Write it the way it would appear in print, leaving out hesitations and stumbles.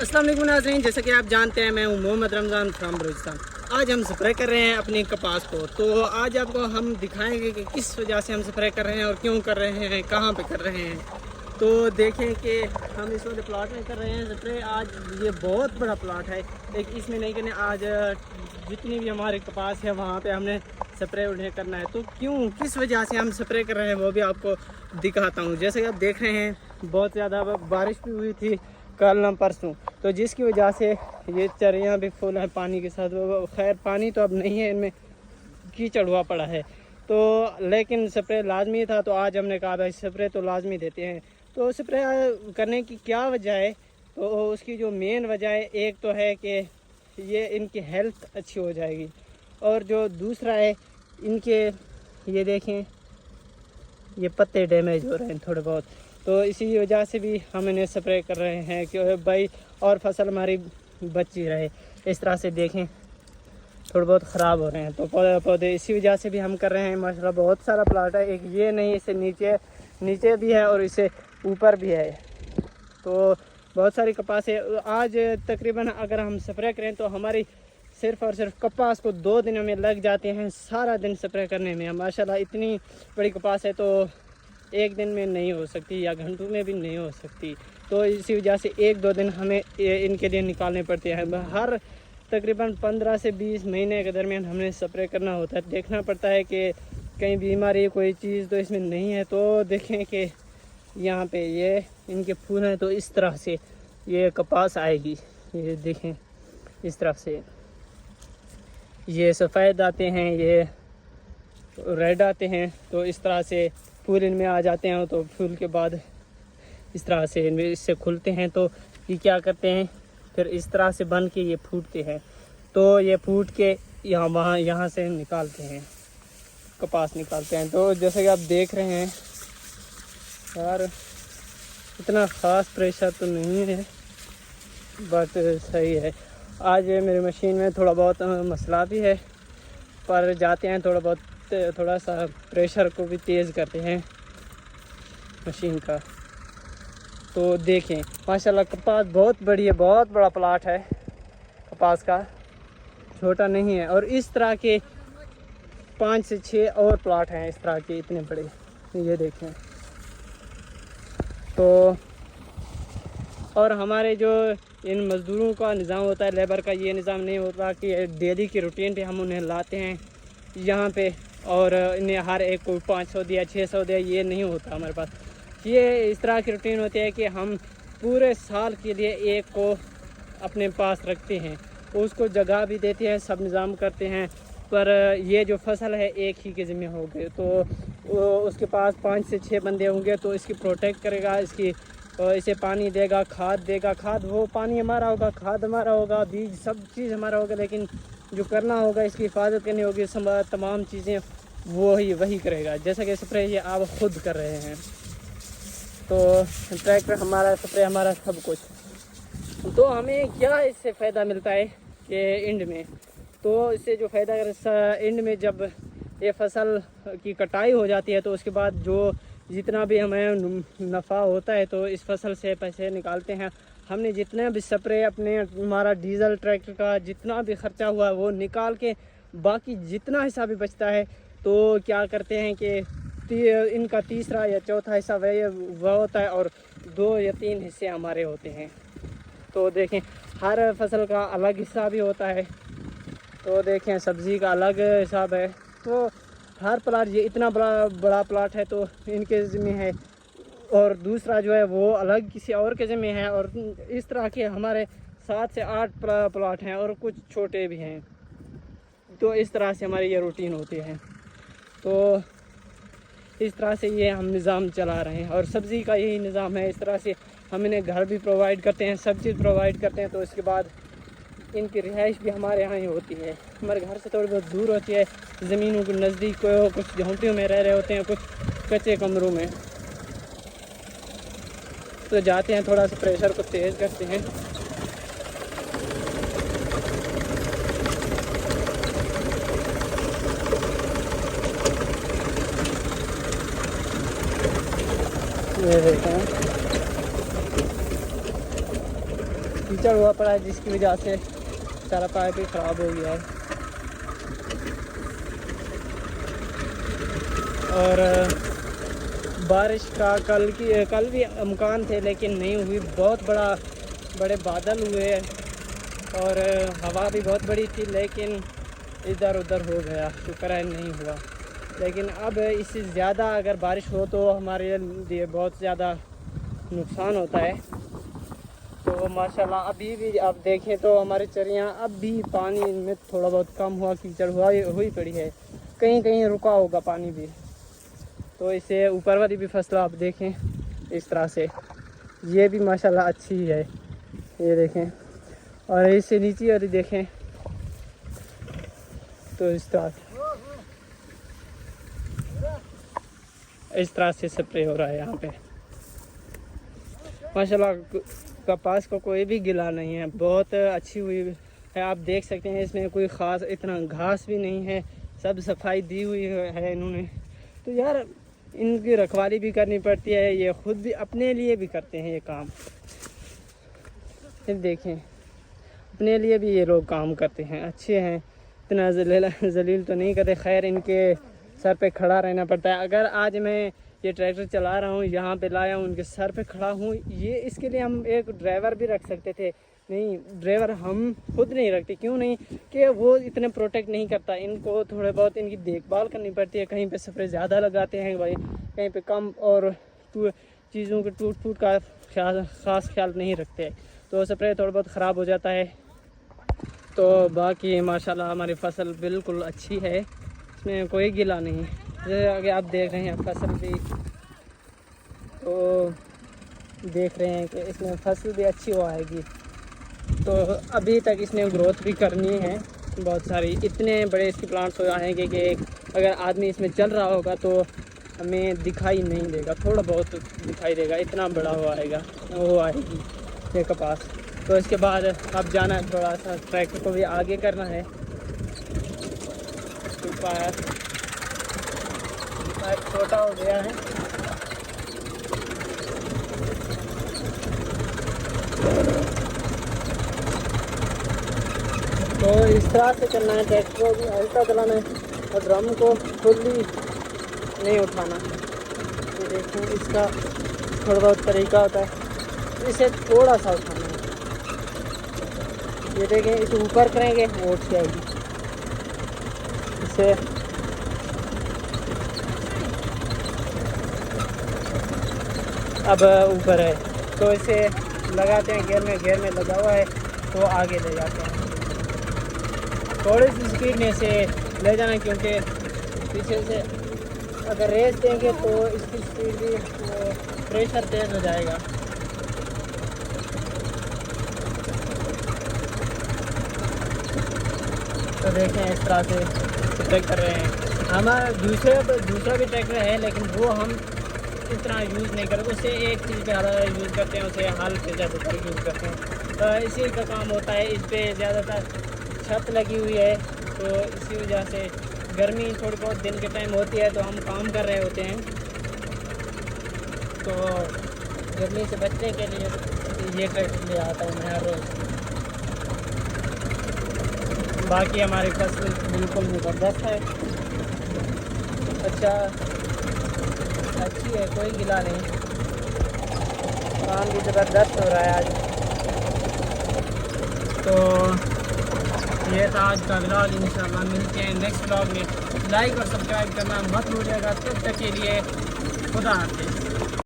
अस्सलाम वालेकुम नाज़रीन, जैसा कि आप जानते हैं मैं हूं मोहम्मद रमज़ान फ्राम बलूचिस्तान। आज हम स्प्रे कर रहे हैं अपनी कपास को। तो आज आपको हम दिखाएंगे कि किस वजह से हम स्प्रे कर रहे हैं और क्यों कर रहे हैं, कहां पे कर रहे हैं। तो देखें कि हम इस वाले प्लाट में कर रहे हैं स्प्रे। आज ये बहुत बड़ा प्लाट है, लेकिन इसमें नहीं करने, आज जितनी भी हमारे कपास है वहाँ पे हमने स्प्रे उन्हें करना है। तो क्यों, किस वजह से हम स्प्रे कर रहे हैं वो भी आपको दिखाता हूँ। जैसे कि आप देख रहे हैं बहुत ज़्यादा बारिश भी हुई थी कल न परसों, तो जिसकी वजह से ये चरियाँ भी फुल है पानी के साथ। खैर पानी तो अब नहीं है, इनमें कीचड़ हुआ पड़ा है, तो लेकिन स्प्रे लाजमी था। तो आज हमने कहा भाई स्प्रे तो लाजमी देते हैं। तो स्प्रे करने की क्या वजह है, तो उसकी जो मेन वजह है, एक तो है कि ये इनकी हेल्थ अच्छी हो जाएगी, और जो दूसरा है इनके ये देखें ये पत्ते डैमेज हो रहे हैं थोड़े बहुत, तो इसी वजह से भी हम इन्हें स्प्रे कर रहे हैं कि भाई और फसल हमारी बची रहे। इस तरह से देखें थोड़े बहुत ख़राब हो रहे हैं तो पौधे, इसी वजह से भी हम कर रहे हैं। माशाल्लाह बहुत सारा प्लाट है, एक ये नहीं, इससे नीचे भी है और इससे ऊपर भी है, तो बहुत सारी कपास है। आज तकरीबन अगर हम स्प्रे करें तो हमारी सिर्फ़ और सिर्फ कपास को 2 दिनों में लग जाते हैं, सारा दिन स्प्रे करने में। माशाल्लाह इतनी बड़ी कपास है तो एक दिन में नहीं हो सकती या घंटों में भी नहीं हो सकती, तो इसी वजह से 1-2 दिन हमें इनके लिए निकालने पड़ते हैं। हर तकरीबन 15 से 20 महीने के दरमियान हमें स्प्रे करना होता है। देखना पड़ता है कि कहीं बीमारी कोई चीज़ तो इसमें नहीं है। तो देखें कि यहाँ पे ये इनके फूल हैं, तो इस तरह से ये कपास आएगी। ये देखें इस तरफ से ये सफ़ेद आते हैं, ये रेड आते हैं, तो इस तरह से फूल इनमें आ जाते हैं। तो फूल के बाद इस तरह से इनमें इससे खुलते हैं, तो ये क्या करते हैं फिर इस तरह से बन के ये फूटते हैं। तो ये फूट के यहाँ से निकालते हैं, कपास निकालते हैं। तो जैसे कि आप देख रहे हैं यार, इतना ख़ास प्रेशर तो नहीं है, बट सही है। आज मेरी मशीन में थोड़ा बहुत मसला भी है, पर जाते हैं थोड़ा सा प्रेशर को भी तेज़ करते हैं मशीन का। तो देखें माशाल्लाह कपास बहुत बड़ी है, बहुत बड़ा प्लाट है कपास का, छोटा नहीं है। और इस तरह के 5 से 6 और प्लाट हैं इस तरह के इतने बड़े, ये देखें। तो और हमारे जो इन मज़दूरों का निज़ाम होता है, लेबर का ये निज़ाम नहीं होता कि डेली की रूटीन पे हम उन्हें लाते हैं यहाँ पे और इन्हें हर एक को 500 दिया 600 दिया, ये नहीं होता हमारे पास। ये इस तरह की रूटीन होती है कि हम पूरे साल के लिए एक को अपने पास रखते हैं, उसको जगह भी देते हैं, सब निज़ाम करते हैं। पर ये जो फसल है एक ही के ज़िम्मे हो गए, तो उसके पास 5 से 6 बंदे होंगे, तो इसकी प्रोटेक्ट करेगा, इसे पानी देगा, खाद देगा। खाद वो पानी हमारा होगा, खाद हमारा होगा, बीज सब चीज़ हमारा होगा, लेकिन जो करना होगा इसकी हिफाजत करनी होगी, तमाम चीज़ें वही करेगा। जैसा कि स्प्रे ये आप खुद कर रहे हैं, तो ट्रैक्टर हमारा, स्प्रे हमारा, सब कुछ। तो हमें क्या इससे फ़ायदा मिलता है कि एंड में, तो इससे जो फ़ायदा एंड में जब ये फसल की कटाई हो जाती है, तो उसके बाद जो जितना भी हमें नफ़ा होता है, तो इस फसल से पैसे निकालते हैं। हमने जितना भी स्प्रे हमारा डीज़ल ट्रैक्टर का जितना भी ख़र्चा हुआ वो निकाल के बाकी जितना हिस्सा भी बचता है, तो क्या करते हैं कि इनका तीसरा या चौथा हिस्सा वह होता है और 2 या 3 हिस्से हमारे होते हैं। तो देखें हर फसल का अलग हिस्सा भी होता है, तो देखें सब्ज़ी का अलग हिसाब है। तो हर प्लाट, ये इतना बड़ा प्लाट है तो इनके ज़िम्मे है, और दूसरा जो है वो अलग किसी और के ज़िम्मे है। और इस तरह के हमारे 7 से 8 प्लाट हैं और कुछ छोटे भी हैं। तो इस तरह से हमारी ये रूटीन होती है। तो इस तरह से ये हम निज़ाम चला रहे हैं, और सब्ज़ी का यही निज़ाम है। इस तरह से हम इन्हें घर भी प्रोवाइड करते हैं, सब चीज़ प्रोवाइड करते हैं। तो इसके बाद इनकी रिहाइश भी हमारे यहाँ ही होती है, हमारे घर से थोड़ी बहुत दूर होती है, ज़मीनों के नज़दीक, कुछ झोंपड़ियों में रह रहे होते हैं, कुछ कच्चे कमरों में। तो जाते हैं, थोड़ा सा प्रेशर को तेज़ करते हैं। ये देखें कीचड़ हुआ पड़ा है, जिसकी वजह से सारा पाइप ही ख़राब हो गया है। और बारिश का कल भी इम्कान थे, लेकिन नहीं हुई। बहुत बड़े बादल हुए और हवा भी बहुत बड़ी थी, लेकिन इधर उधर हो गया। शुक्र है नहीं हुआ। लेकिन अब इससे ज़्यादा अगर बारिश हो तो हमारे लिए बहुत ज़्यादा नुकसान होता है। तो माशाल्लाह अभी भी आप देखें तो हमारी चरियाँ अब भी पानी में थोड़ा बहुत कम हुआ, कीचड़ हुई पड़ी है। कहीं कहीं रुका होगा पानी भी। तो इससे ऊपर वाली भी फसल आप देखें इस तरह से, ये भी माशाल्लाह अच्छी है, ये देखें। और इससे नीचे वाली देखें तो इस तरह से स्प्रे हो रहा है यहाँ पे। माशाल्लाह कपास को कोई भी गिला नहीं है, बहुत अच्छी हुई है। आप देख सकते हैं इसमें कोई ख़ास इतना घास भी नहीं है, सब सफाई दी हुई है इन्होंने। तो यार इनकी रखवाली भी करनी पड़ती है, ये खुद भी अपने लिए भी करते हैं ये काम। फिर देखें अपने लिए भी ये लोग काम करते हैं, अच्छे हैं, इतना जलील तो नहीं करते। खैर इनके सर पे खड़ा रहना पड़ता है। अगर आज मैं ये ट्रैक्टर चला रहा हूँ, यहाँ पे लाया हूँ, उनके सर पे खड़ा हूँ, ये इसके लिए हम एक ड्राइवर भी रख सकते थे। नहीं, ड्राइवर हम खुद नहीं रखते। क्यों नहीं? कि वो इतने प्रोटेक्ट नहीं करता। इनको थोड़े बहुत इनकी देखभाल करनी पड़ती है। कहीं पे स्प्रे ज़्यादा लगाते हैं भाई, कहीं पे कम, और चीज़ों के टूट का ख़ास ख्याल नहीं रखते, तो स्प्रे थोड़ा बहुत ख़राब हो जाता है। तो बाकी माशाल्लाह हमारी फसल बिल्कुल अच्छी है, इसमें कोई गिला नहीं। जैसे आगे आप देख रहे हैं फसल भी, तो देख रहे हैं कि इसमें फसल भी अच्छी हो आएगी। तो अभी तक इसने ग्रोथ भी करनी है बहुत सारी। इतने बड़े इसके प्लांट्स हो आएंगे कि अगर आदमी इसमें चल रहा होगा तो हमें दिखाई नहीं देगा, थोड़ा बहुत दिखाई देगा, इतना बड़ा हो आएगी ये कपास। तो इसके बाद अब जाना है, थोड़ा सा ट्रैक्टर को भी आगे करना है। पाइप छोटा हो गया है, तो इस तरह से चलना है। ट्रैक्टर को भी हल्का चलाना है और ड्रम को खुली नहीं उठाना। तो देखें इसका थोड़ा बहुत तरीका होता है, इसे थोड़ा सा उठाना है। ये देखें, इसे ऊपर करेंगे वो उठ जाएगी। इसे अब ऊपर है तो इसे लगाते हैं गेयर में लगा हुआ है, तो आगे ले जाते हैं। थोड़ी सी स्पीड में से ले जाना, क्योंकि पीछे से अगर रेस देंगे तो इसकी स्पीड भी प्रेशर तेज़ हो जाएगा। तो देखें इस तरह से स्प्रे कर रहे हैं। हमारा दूसरा भी ट्रैक्टर है, लेकिन वो हम इस तरह यूज़ नहीं करते। उससे एक चीज़ पे ज़्यादा यूज़ करते हैं, उसे हल पे ज़्यादातर यूज़ करते हैं। तो इसी का काम होता है। इस पर ज़्यादातर छत लगी हुई है, तो इसी वजह से गर्मी थोड़ी बहुत दिन के टाइम होती है, तो हम काम कर रहे होते हैं। तो गर्मी से बचने के लिए ये ट्रैक्टर ले आता हूँ मैं हर रोज़। बाकी हमारी फसल बिल्कुल ज़बरदस्त है, अच्छी है, कोई गिला नहीं। काम भी ज़बरदस्त हो रहा है आज। तो ये था आज का व्लॉग। इंशाल्लाह मिलते हैं नेक्स्ट व्लॉग में। लाइक और सब्सक्राइब करना मत भूलिएगा। तब तक के लिए खुदा हाफिज़।